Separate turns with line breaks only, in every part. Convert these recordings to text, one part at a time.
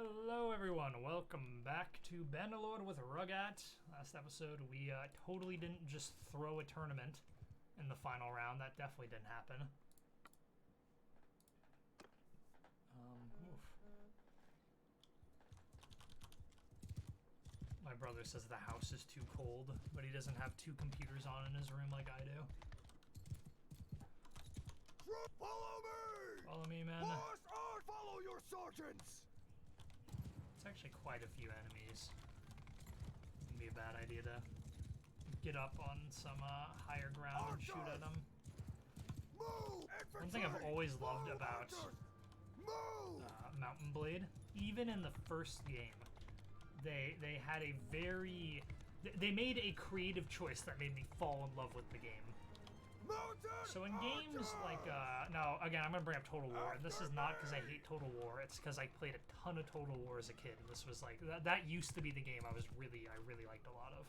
Hello everyone, welcome back to Bannerlord with Rugat. Last episode we totally didn't just throw a tournament in the final round. That definitely didn't happen. Oof. My brother says the house is too cold, but he doesn't have two computers on in his room like I do.
Follow me!
Follow me, man.
Follow your sergeants!
It's actually quite a few enemies. Wouldn't be a bad idea to get up on some higher ground and shoot at them.
Move!
One thing I've always loved about Mountain Blade, even in the first game, they had a they made a creative choice that made me fall in love with the game. So in games like, now again, I'm going to bring up Total War, and this is not because I hate Total War, it's because I played a ton of Total War as a kid, and this was like, that used to be the game I really liked a lot of.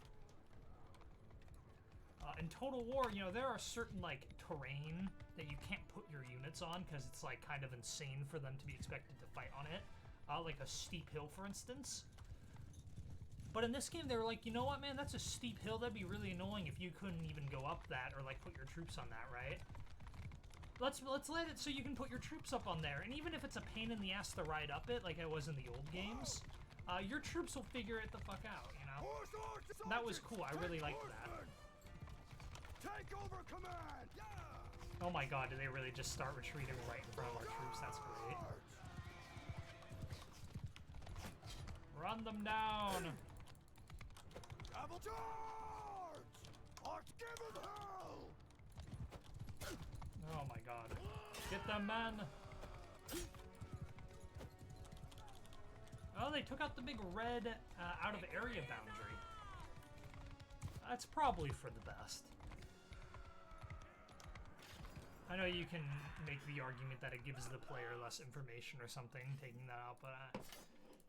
In Total War, you know, there are certain, like, terrain that you can't put your units on, because it's, like, kind of insane for them to be expected to fight on it. Like a steep hill, for instance. But in this game, they were like, you know what, man? That's a steep hill. That'd be really annoying if you couldn't even go up that or, like, put your troops on that, right? Let's let it so you can put your troops up on there. And even if it's a pain in the ass to ride up it, like I was in the old games, your troops will figure it the fuck out, you know? That was cool. I really liked that.
Take over command! Yeah!
Oh my god, did they really just start retreating right in front of our troops? That's great. Run them down!
Travel charge! Art give him hell!
Oh my god. Get them, men! Oh, they took out the big red out of area boundary. That's probably for the best. I know you can make the argument that it gives the player less information or something, taking that out, but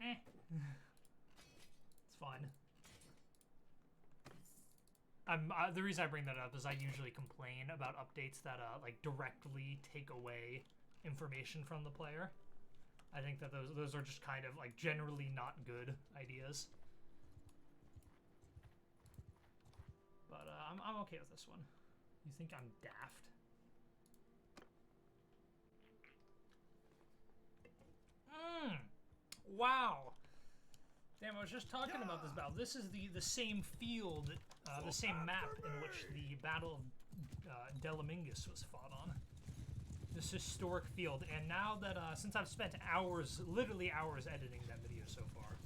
it's fine. The reason I bring that up is I usually complain about updates that like directly take away information from the player. I think that those are just kind of like generally not good ideas. But I'm okay with this one. You think I'm daft? Wow. Damn, I was just talking about this battle. This is the same field, the same map in which the Battle of Delamingus was fought on. This historic field, and now that, since I've spent hours, literally hours editing that video so far.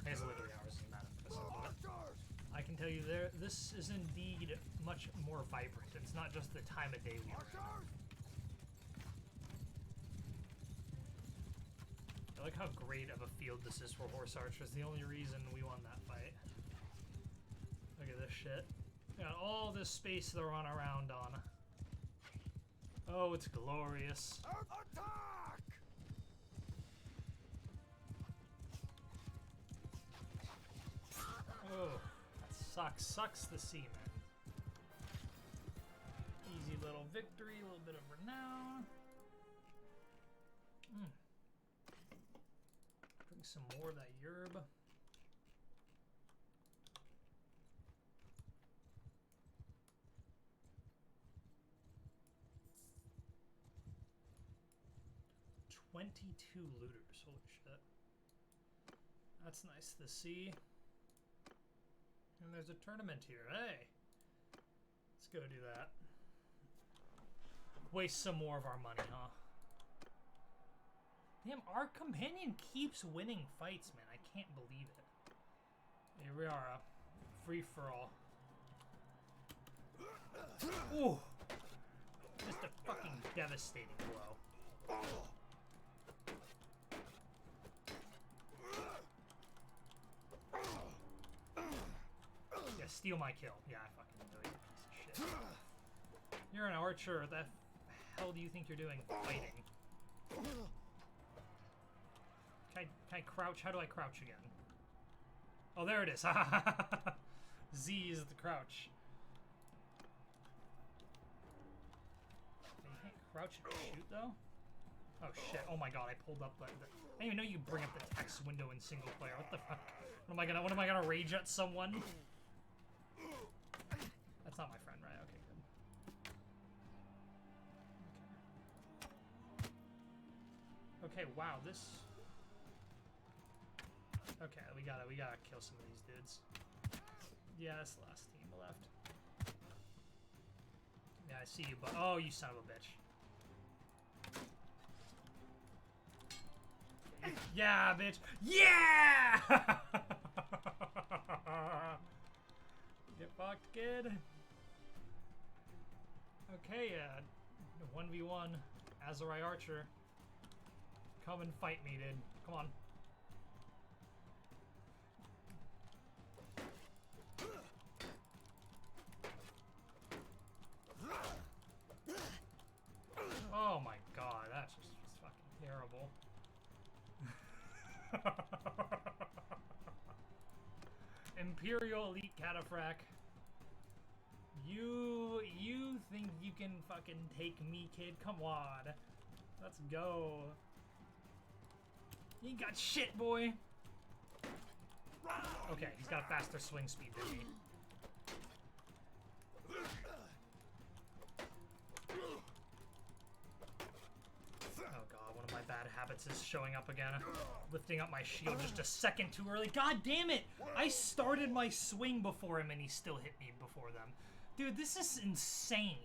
It's literally hours in that episode, but I can tell you this is indeed much more vibrant. It's not just the time of day we are in. I like how great of a field this is for horse archers. The only reason we won that fight. Look at this shit. We got all this space to run around on. Oh, it's glorious.
Attack!
Oh, that sucks. Sucks to see, man. Easy little victory, a little bit of renown. Bring some more of that yerb. $22 looters, holy shit. That's nice to see. And there's a tournament here, hey! Let's go do that. Waste some more of our money, huh? Damn, our companion keeps winning fights, man. I can't believe it. Here we are, free-for-all. Ooh! Just a fucking devastating blow. Yeah, steal my kill. Yeah, I fucking know you're a piece of shit. You're an archer. What the hell do you think you're doing fighting? Can I crouch? How do I crouch again? Oh, there it is. Z is the crouch. You can't crouch and shoot, though? Oh shit! Oh my god! I pulled up the. I didn't even know you could bring up the text window in single player. What the fuck? What am I gonna rage at someone? That's not my friend, right? Okay, good. Okay. Okay. Wow. This. Okay, we gotta kill some of these dudes. Yeah, that's the last team left. Yeah, I see you, but oh, you son of a bitch. Yeah, bitch. Yeah! Get fucked, kid. Okay, 1v1. Azurai Archer. Come and fight me, dude. Come on. Oh my god, that's just fucking terrible. Imperial Elite Cataphract. You think you can fucking take me, kid? Come on. Let's go. You ain't got shit, boy. Okay, he's got a faster swing speed than me. Oh god, one of my bad habits is showing up again. Lifting up my shield just a second too early. God damn it! I started my swing before him and he still hit me before them. Dude, this is insane.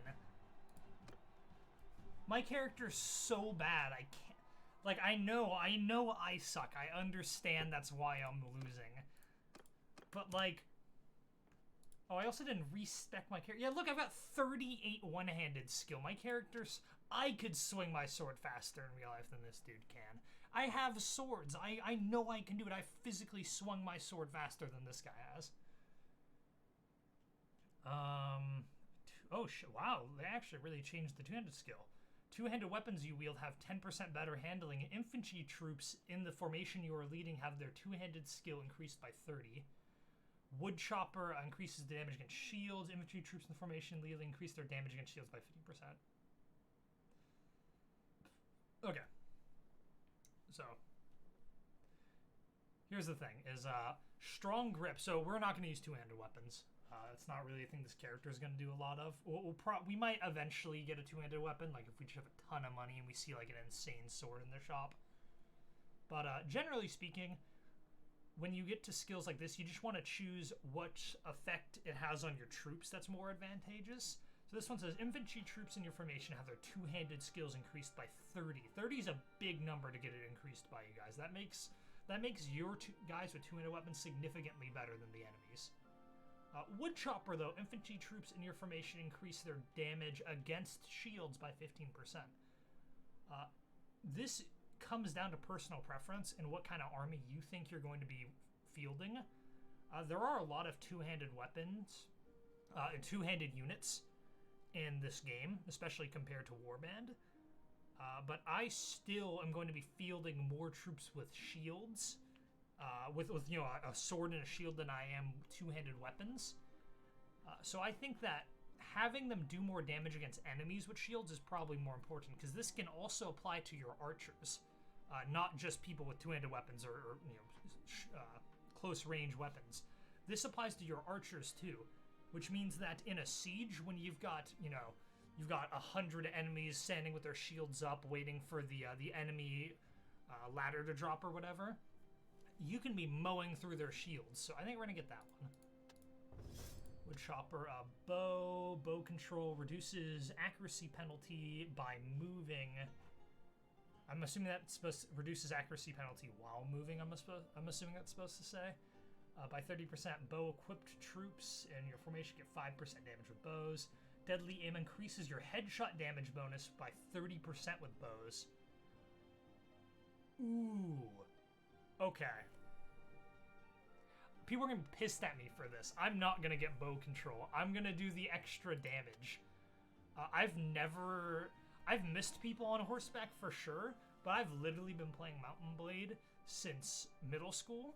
My character's so bad, I can't... Like, I know I suck. I understand that's why I'm losing. But, like... Oh, I also didn't respec my character. Yeah, look, I've got 38 one-handed skill. My character's... I could swing my sword faster in real life than this dude can. I have swords. I know I can do it. I physically swung my sword faster than this guy has. Oh, wow. They actually really changed the two-handed skill. Two-handed weapons you wield have 10% better handling. Infantry troops in the formation you are leading have their two-handed skill increased by 30. Woodchopper increases the damage against shields. Infantry troops in the formation leading increase their damage against shields by 50%. Okay. So, here's the thing, is strong grip. So we're not going to use two-handed weapons. It's not really a thing this character is going to do a lot of. We might eventually get a two-handed weapon, like if we just have a ton of money and we see like an insane sword in their shop. But generally speaking, when you get to skills like this, you just want to choose what effect it has on your troops that's more advantageous. So this one says, infantry troops in your formation have their two-handed skills increased by 30. 30 is a big number to get it increased by, you guys. That makes your guys with two-handed weapons significantly better than the enemies. Woodchopper, though, infantry troops in your formation increase their damage against shields by 15%. This comes down to personal preference and what kind of army you think you're going to be fielding. There are a lot of two-handed weapons, two-handed units in this game, especially compared to Warband. But I still am going to be fielding more troops with shields, with you know, a sword and a shield than I am two-handed weapons. So I think that having them do more damage against enemies with shields is probably more important, because this can also apply to your archers, not just people with two-handed weapons or you know, close-range weapons. This applies to your archers too, which means that in a siege, when you've got, you know, you've got 100 enemies standing with their shields up, waiting for the enemy ladder to drop or whatever, you can be mowing through their shields. So I think we're gonna get that one. Woodchopper, bow control reduces accuracy penalty by moving. I'm assuming that's supposed to reduces accuracy penalty while moving. I'm assuming that's supposed to say. By 30%, bow equipped troops in your formation get 5% damage with bows. Deadly aim increases your headshot damage bonus by 30% with bows. Ooh. Okay. People are gonna be pissed at me for this. I'm not gonna get bow control. I'm gonna do the extra damage. I've missed people on horseback for sure, but I've literally been playing Mountain Blade since middle school,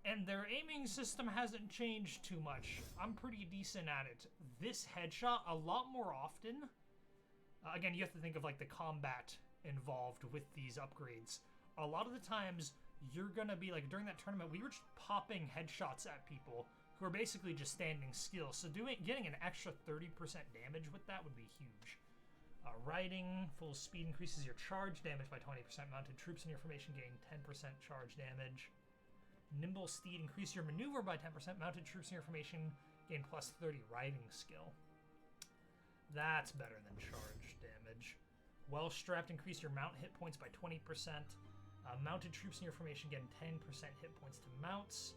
and their aiming system hasn't changed too much. I'm pretty decent at it. This headshot, a lot more often, again, you have to think of like the combat involved with these upgrades. A lot of the times, you're gonna be like, during that tournament, we were just popping headshots at people who are basically just standing still. So getting an extra 30% damage with that would be huge. Riding, full speed increases your charge damage by 20%. Mounted troops in your formation gain 10% charge damage. Nimble steed, increase your maneuver by 10%. Mounted troops in your formation gain plus 30 riding skill. That's better than charge damage. Well-strapped, increase your mount hit points by 20%. Mounted troops in your formation gain 10% hit points to mounts.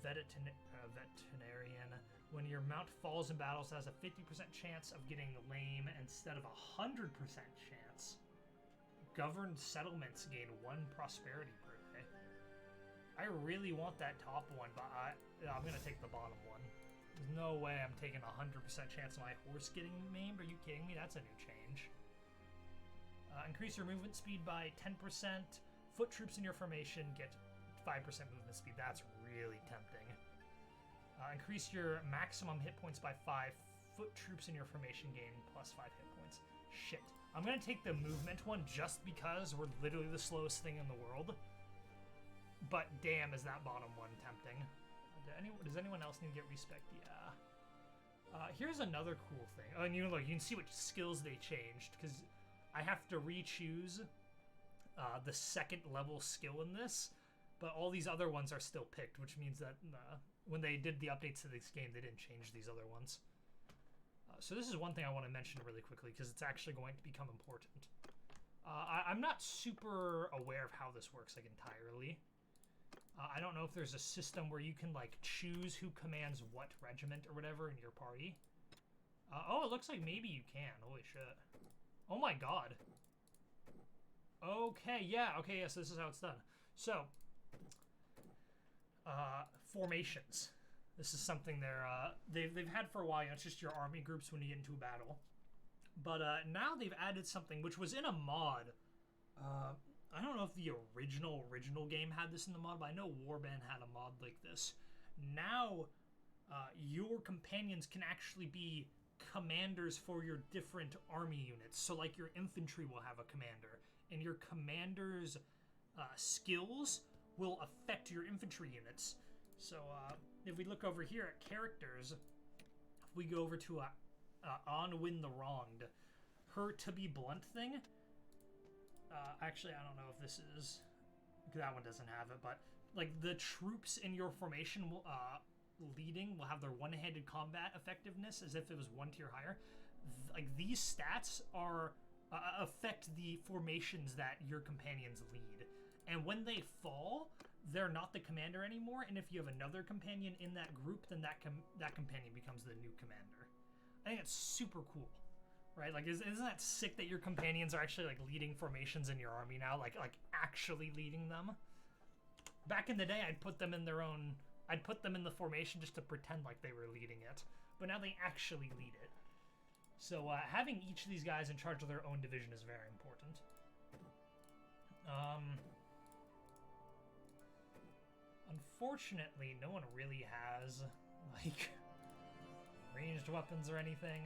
Veterinarian. When your mount falls in battles, it has a 50% chance of getting lame instead of a 100% chance. Governed settlements gain 1 prosperity per day. I really want that top one, but I'm going to take the bottom one. There's no way I'm taking a 100% chance of my horse getting maimed. Are you kidding me? That's a new change. Increase your movement speed by 10%. Foot troops in your formation get 5% movement speed. That's really tempting. Increase your maximum hit points by 5. Foot troops in your formation gain plus 5 hit points. Shit. I'm going to take the movement one just because we're literally the slowest thing in the world. But damn, is that bottom one tempting. Does anyone else need to get respec? Yeah. Here's another cool thing. Oh, and you can see what skills they changed, because I have to re-choose the second level skill in this, but all these other ones are still picked, which means that when they did the updates to this game, they didn't change these other ones. So this is one thing I want to mention really quickly, because it's actually going to become important. I'm not super aware of how this works, like, entirely. I don't know if there's a system where you can, like, choose who commands what regiment or whatever in your party. Oh, it looks like maybe you can. Holy shit. Oh my god. Okay, yeah, okay, yes, this is how it's done. So, formations. This is something they've had for a while. You know, it's just your army groups when you get into a battle. But now they've added something which was in a mod. I don't know if the original game had this in the mod, but I know Warband had a mod like this. Now, your companions can actually be commanders for your different army units. So, like, your infantry will have a commander, and your commander's skills will affect your infantry units. So, if we look over here at characters, if we go over to On Win the Wronged, her to be blunt thing. Actually, I don't know if this is... That one doesn't have it, but like the troops in your formation leading will have their one-handed combat effectiveness as if it was 1 tier higher. Like these stats are affect the formations that your companions lead. And when they fall, they're not the commander anymore, and if you have another companion in that group, then that companion becomes the new commander. I think that's super cool. Right, like isn't that sick that your companions are actually like leading formations in your army now, like actually leading them? Back in the day, I'd put them in the formation just to pretend like they were leading it, but now they actually lead it. So having each of these guys in charge of their own division is very important. Unfortunately, no one really has like ranged weapons or anything.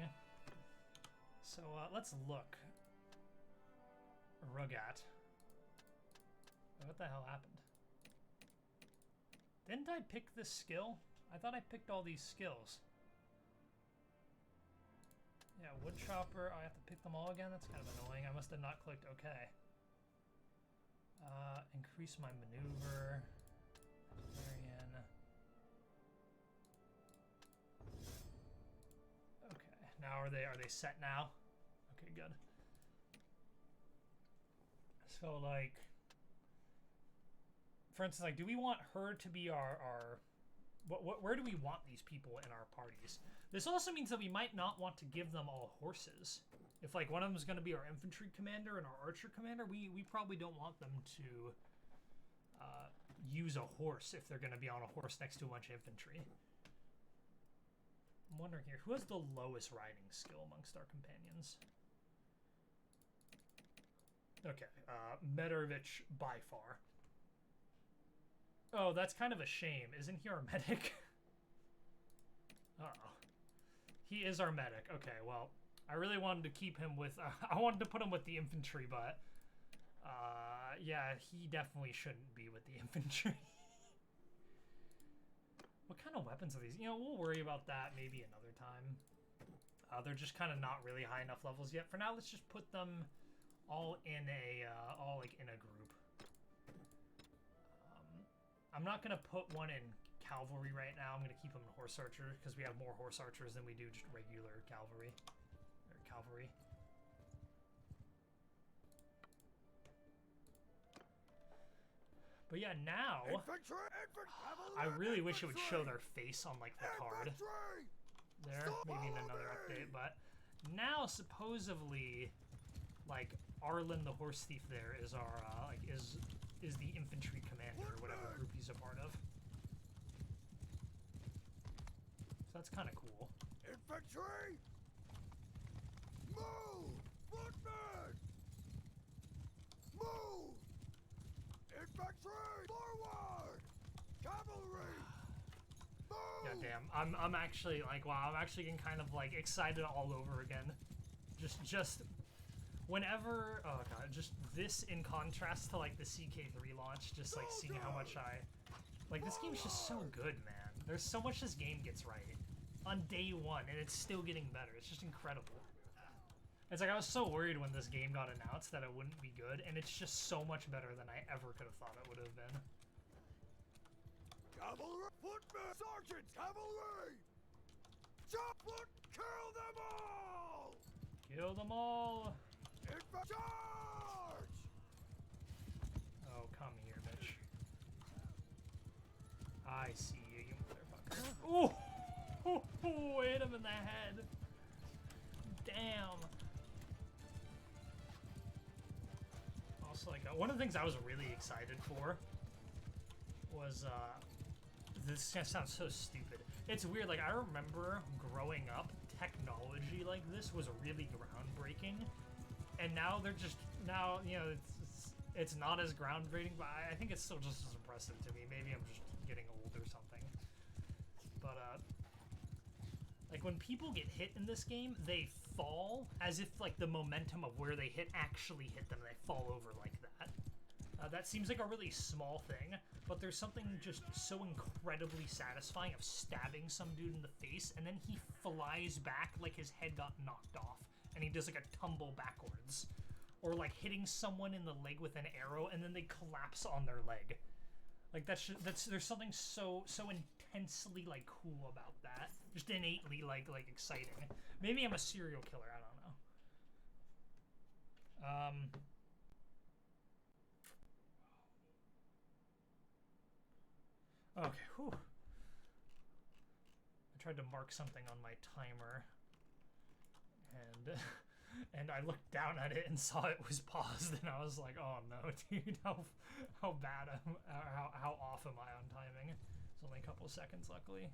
So, let's look. Rugat. What the hell happened? Didn't I pick this skill? I thought I picked all these skills. Yeah, woodchopper. I have to pick them all again? That's kind of annoying. I must have not clicked OK. Increase my maneuver. Okay, now are they set now? Okay, good. So, like, for instance, like, do we want her to be where do we want these people in our parties? This also means that we might not want to give them all horses. If, like, one of them is going to be our infantry commander and our archer commander, we probably don't want them to use a horse if they're going to be on a horse next to a bunch of infantry. I'm wondering here, who has the lowest riding skill amongst our companions? Okay, Medrovich by far. Oh, that's kind of a shame. Isn't he our medic? Uh-oh. He is our medic. Okay, well, I really wanted to keep him with... I wanted to put him with the infantry, but... yeah, he definitely shouldn't be with the infantry. What kind of weapons are these? You know, we'll worry about that maybe another time. They're just kind of not really high enough levels yet. For now, let's just put them all in a in a group. I'm not gonna put one in cavalry right now. I'm gonna keep them in horse archer because we have more horse archers than we do just regular cavalry. Or cavalry. But yeah, now I really wish it would show their face on like the card. There, maybe in another update, but now supposedly, like Arlen the horse thief there is our is the infantry commander or whatever group he's a part of. So that's kind of cool.
Infantry, move! Footmen, move! Infantry, forward! Cavalry, move!
Yeah, damn. I'm actually like, wow, I'm actually getting kind of like excited all over again. Just whenever, oh god, just this in contrast to like the CK3 launch, just like seeing how much like this game's just so good, man. There's so much this game gets right on day one, and it's still getting better. It's just incredible. It's like I was so worried when this game got announced that it wouldn't be good, and it's just so much better than I ever could have thought it would have been.
Cavalry, footmen, sergeants, cavalry! Jump foot, kill them all!
Kill them all!
Charge!
Oh, come here, bitch. I see you, you motherfucker. Ooh! Ooh, hit him in the head. Damn. Also, like, one of the things I was really excited for was, this sounds so stupid. It's weird, like, I remember growing up, technology like this was really groundbreaking, and now they're just, now, you know, it's not as groundbreaking, but I think it's still just as impressive to me. Maybe I'm just getting old or something. But, like, when people get hit in this game, they fall as if, like, the momentum of where they hit actually hit them. They fall over like that. That seems like a really small thing, but there's something just so incredibly satisfying of stabbing some dude in the face, and then he flies back like his head got knocked off, and he does, like, a tumble backwards. Or, like, hitting someone in the leg with an arrow, and then they collapse on their leg. Like, there's something so intensely, like, cool about that. Just innately, like exciting. Maybe I'm a serial killer, I don't know. Okay, whew. I tried to mark something on my timer, and I looked down at it and saw it was paused, and I was like, oh no, dude, how bad how off am I on timing? It's only a couple of seconds, luckily.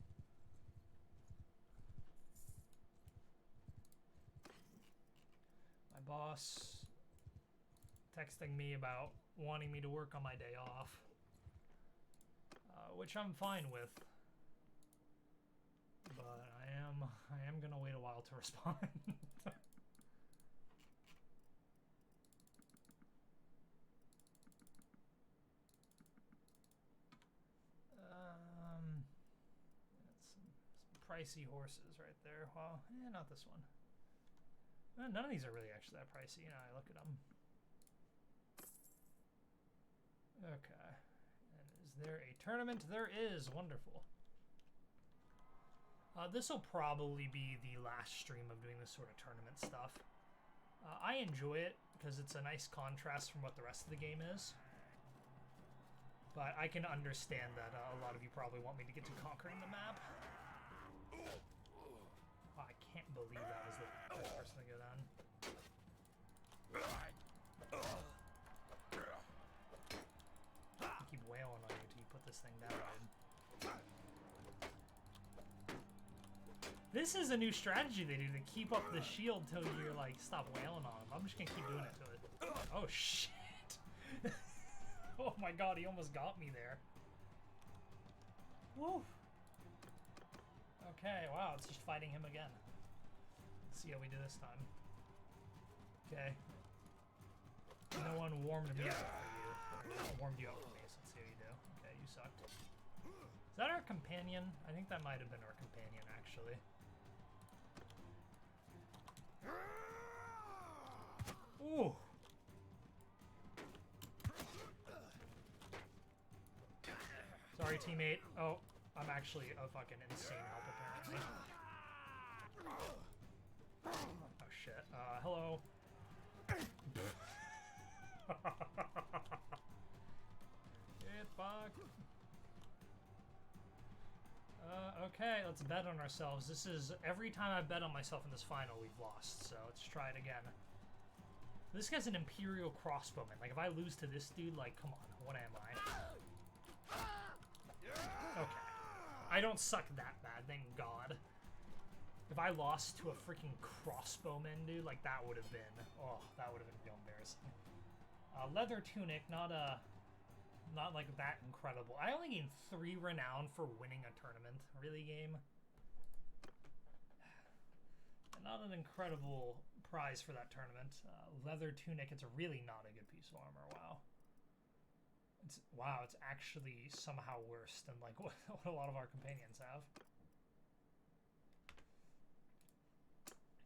My boss texting me about wanting me to work on my day off, which I'm fine with, but I am gonna wait a while to respond. Some pricey horses right there. Well, not this one. None of these are really actually that pricey. I look at them. Okay. And is there a tournament? There is. Wonderful. This will probably be the last stream of doing this sort of tournament stuff. I enjoy it because it's a nice contrast from what the rest of the game is. But I can understand that a lot of you probably want me to get to conquering the map. Oh, I can't believe that was the first person to go down. I keep wailing on you till you put this thing down, dude. This is a new strategy they do to keep up the shield till you're like, stop wailing on him. I'm just gonna keep doing it till it. Oh shit! Oh my god, he almost got me there. Woo! Okay, wow, it's just fighting him again. Let's see how we do this time. Okay. No one warmed me up for you. Or no one warmed you up for me, so let's see what you do. Okay, you sucked. Is that our companion? I think that might have been our companion, actually. Ooh! Sorry, teammate. Oh, I'm actually a fucking insane help, apparently. Oh, shit. Hello. Get fucked. Okay, let's bet on ourselves. This is... Every time I bet on myself in this final, we've lost. So, let's try it again. This guy's an Imperial crossbowman. Like, if I lose to this dude, like, come on. What am I? Okay. I don't suck that bad, thank God. If I lost to a freaking crossbowman, dude, like, that would have been... Oh, that would have been real embarrassing. Leather tunic, not like that incredible. I only gained 3 renown for winning a tournament. Really, game? Not an incredible prize for that tournament. Leather tunic, it's really not a good piece of armor. Wow. Wow, it's actually somehow worse than like what a lot of our companions have.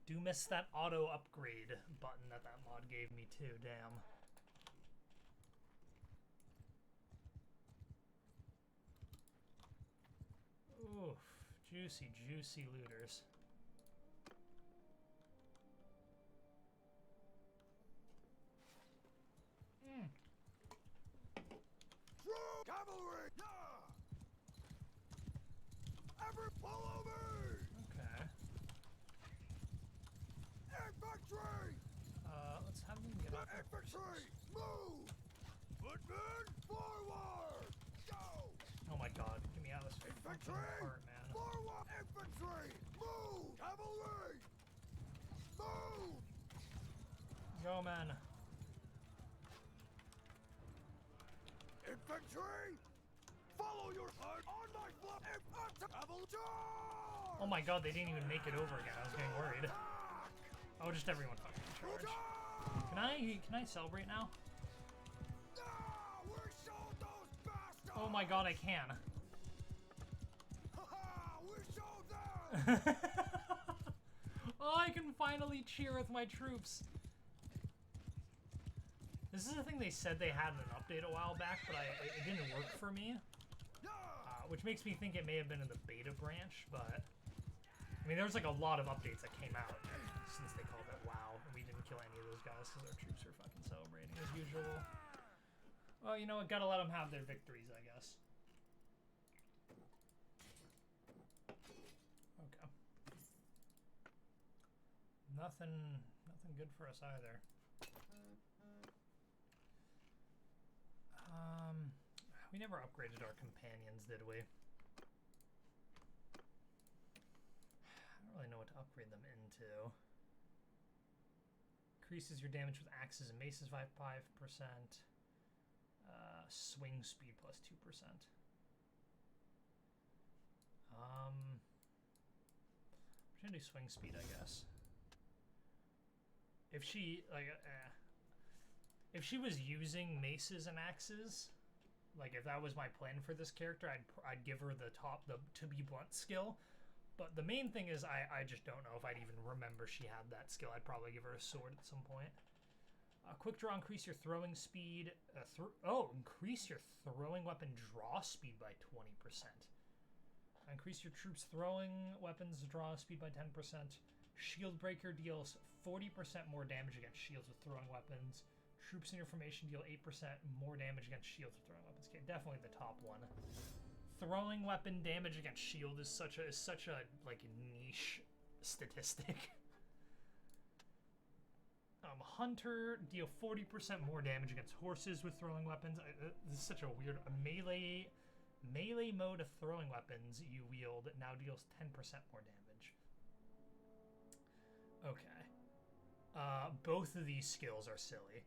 Do miss that auto upgrade button that mod gave me too, damn. Oof, juicy, juicy looters.
Cavalry! Ever follow me!
Okay.
Infantry!
Let's have them get off their
Infantry!
horses.
Move! Footmen, forward! Go!
Oh my god, get me out of this fucking
Infantry!
cart, man.
Forward! Infantry! Move! Cavalry! Move!
Go, man.
Infantry! Follow your heart on my flank!
Oh my god, they didn't even make it over again. I was getting worried. Oh, just everyone fucking charge. Can I celebrate now?
We showed those bastards!
Oh my god, I can.
We showed them!
Oh, I can finally cheer with my troops. This is the thing they said they had in an update a while back, but it didn't work for me. Which makes me think it may have been in the beta branch, but... I mean, there was like a lot of updates that came out since they called it WoW, and we didn't kill any of those guys because our troops were fucking celebrating as usual. Well, you know what? Gotta let them have their victories, I guess. Okay. Nothing good for us either. We never upgraded our companions, did we? I don't really know what to upgrade them into. Increases your damage with axes and maces by 5%. Swing speed plus 2%. I'm gonna do swing speed, I guess. If she if she was using maces and axes, like if that was my plan for this character, I'd give her the to be blunt skill. But the main thing is I just don't know if I'd even remember she had that skill. I'd probably give her a sword at some point. Quick draw, increase your throwing speed. Increase your throwing weapon draw speed by 20%. Increase your troops' throwing weapons draw speed by 10%. Shield breaker deals 40% more damage against shields with throwing weapons. Troops in your formation deal 8% more damage against shields with throwing weapons. Okay, definitely the top one. Throwing weapon damage against shield is such a like niche statistic. Hunter deal 40% more damage against horses with throwing weapons. This is such a weird melee mode of throwing weapons you wield now deals 10% more damage. Okay. Both of these skills are silly.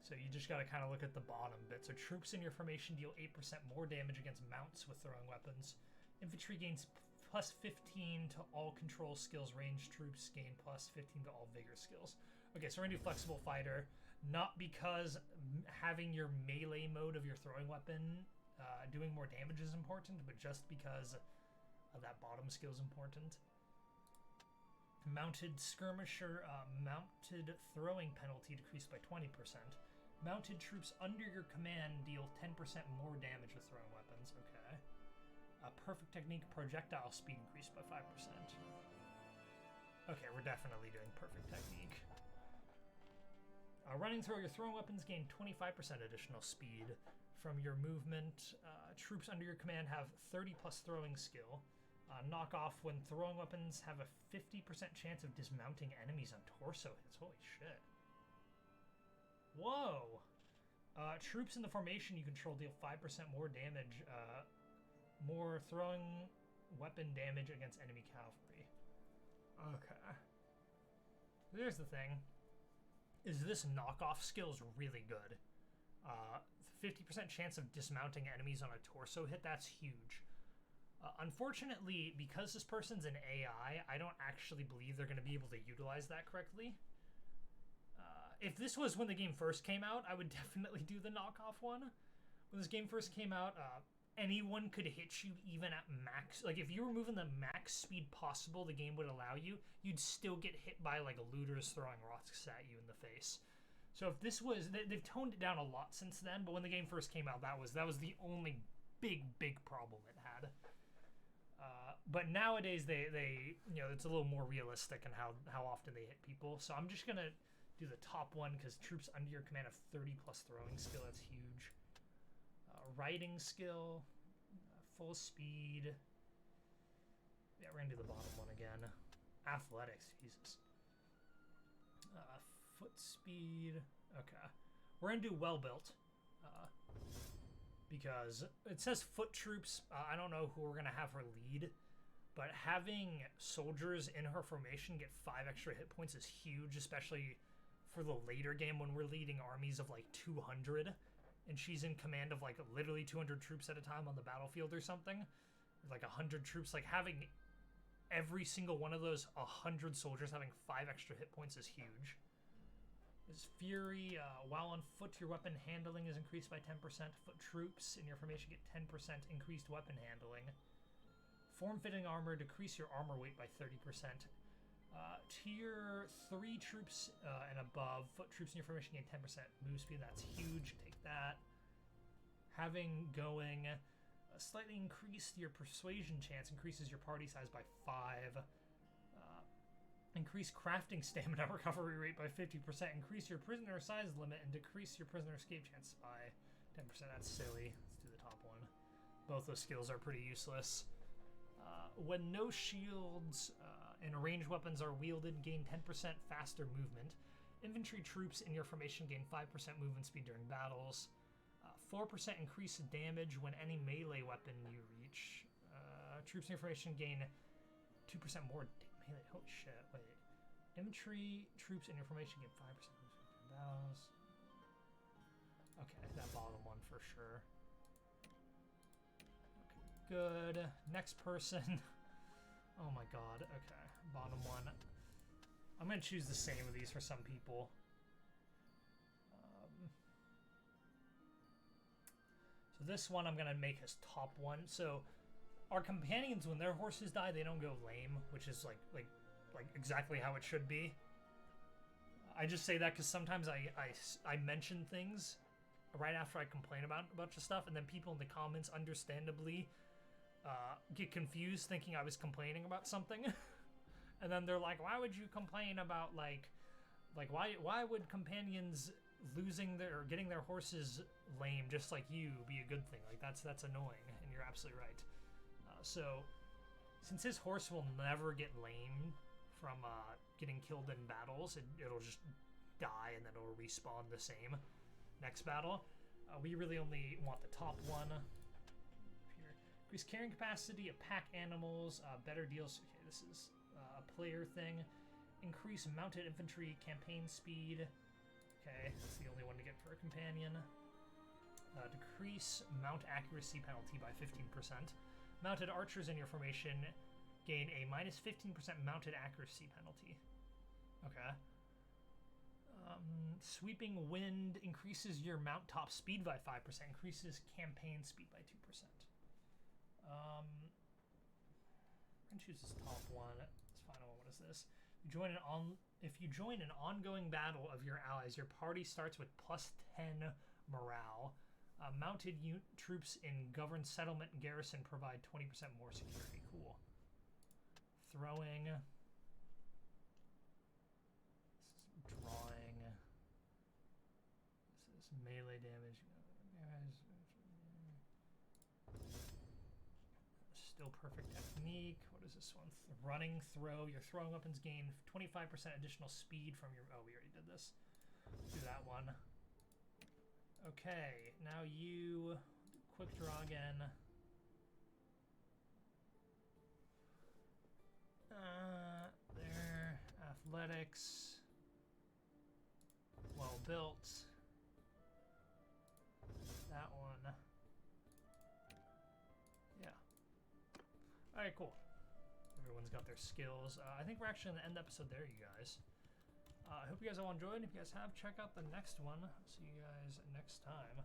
So you just gotta kind of look at the bottom bit. So troops in your formation deal 8% more damage against mounts with throwing weapons. Infantry gains plus 15 to all control skills. Ranged troops gain plus 15 to all vigor skills. Okay, so we're gonna do flexible fighter, not because having your melee mode of your throwing weapon doing more damage is important, but just because that bottom skill is important. Mounted skirmisher, mounted throwing penalty decreased by 20%. Mounted troops under your command deal 10% more damage with throwing weapons. Okay. Perfect technique, projectile speed increased by 5%. Okay, we're definitely doing perfect technique. Running through your throwing weapons gain 25% additional speed from your movement. Troops under your command have 30 plus throwing skill. Knock off when throwing weapons have a 50% chance of dismounting enemies on torso hits. Holy shit. Whoa! Troops in the formation you control deal 5% more damage, more throwing weapon damage against enemy cavalry. Okay. Here's the thing. Is this knockoff skill is really good. 50% chance of dismounting enemies on a torso hit, that's huge. Unfortunately, because this person's an AI, I don't actually believe they're going to be able to utilize that correctly. If this was when the game first came out, I would definitely do the knockoff one. When this game first came out, anyone could hit you even at max. Like, if you were moving the max speed possible the game would allow you, you'd still get hit by, like, looters throwing rocks at you in the face. So if this was... They've toned it down a lot since then, but when the game first came out, that was the only big problem it had. But nowadays, they you know, it's a little more realistic in how often they hit people. So I'm just going to do the top one, because troops under your command have 30 plus throwing skill. That's huge. Riding skill, full speed. Yeah, we're going to do the bottom one again. Athletics, Jesus. Foot speed. Okay. We're going to do well-built. Because it says foot troops. I don't know who we're going to have her lead. But having soldiers in her formation get 5 extra hit points is huge, especially for the later game when we're leading armies of like 200. And she's in command of like literally 200 troops at a time on the battlefield or something. Like 100 troops. Like having every single one of those 100 soldiers having 5 extra hit points is huge. This Fury, while on foot, your weapon handling is increased by 10%. Foot troops in your formation get 10% increased weapon handling. Form-fitting armor, decrease your armor weight by 30%. Tier 3 troops and above, foot troops in your formation gain 10% move speed. That's huge. Take that. Having going, slightly increased your persuasion chance, increases your party size by 5. Increase crafting stamina recovery rate by 50%. Increase your prisoner size limit and decrease your prisoner escape chance by 10%. That's silly. Let's do the top one. Both those skills are pretty useless. When no shields and ranged weapons are wielded, gain 10% faster movement. Infantry troops in your formation gain 5% movement speed during battles. 4% increase damage when any melee weapon you reach. Troops in your formation gain 2% more melee. Holy shit, wait. Infantry troops in your formation gain 5% movement speed during battles. Okay, that bottom one for sure. Good. Next person. Oh my god. Okay. Bottom one. I'm going to choose the same of these for some people. So this one I'm going to make as top one. So our companions, when their horses die, they don't go lame, which is like exactly how it should be. I just say that because sometimes I mention things right after I complain about a bunch of stuff, and then people in the comments understandably get confused thinking I was complaining about something. And then they're like, why would you complain about like why would companions losing their getting their horses lame just like you be a good thing? Like that's annoying, and you're absolutely right. So since his horse will never get lame from getting killed in battles, it'll just die and then it'll respawn the same next battle. We really only want the top one. Increase carrying capacity of pack animals, better deals. Okay, this is a player thing. Increase mounted infantry campaign speed. Okay, that's the only one to get for a companion. Decrease mount accuracy penalty by 15%. Mounted archers in your formation gain a minus 15% mounted accuracy penalty. Okay. Sweeping Wind increases your mount top speed by 5%, increases campaign speed by 2%. We're gonna choose this top one. This final one. What is this? If you join an ongoing battle of your allies, your party starts with +10 morale. Mounted troops in governed settlement and garrison provide 20% more security. Cool. Throwing. This is drawing. This is melee damage. Still perfect technique. What is this one? Running throw. Your throwing weapons gain 25% additional speed from your... Oh, we already did this. Do that one. Okay, now you quick draw again. There. Athletics. Well built. That one. Yeah. Alright, cool. Everyone's got their skills. I think we're actually going to end the episode there, you guys. I hope you guys all enjoyed. If you guys have, check out the next one. See you guys next time.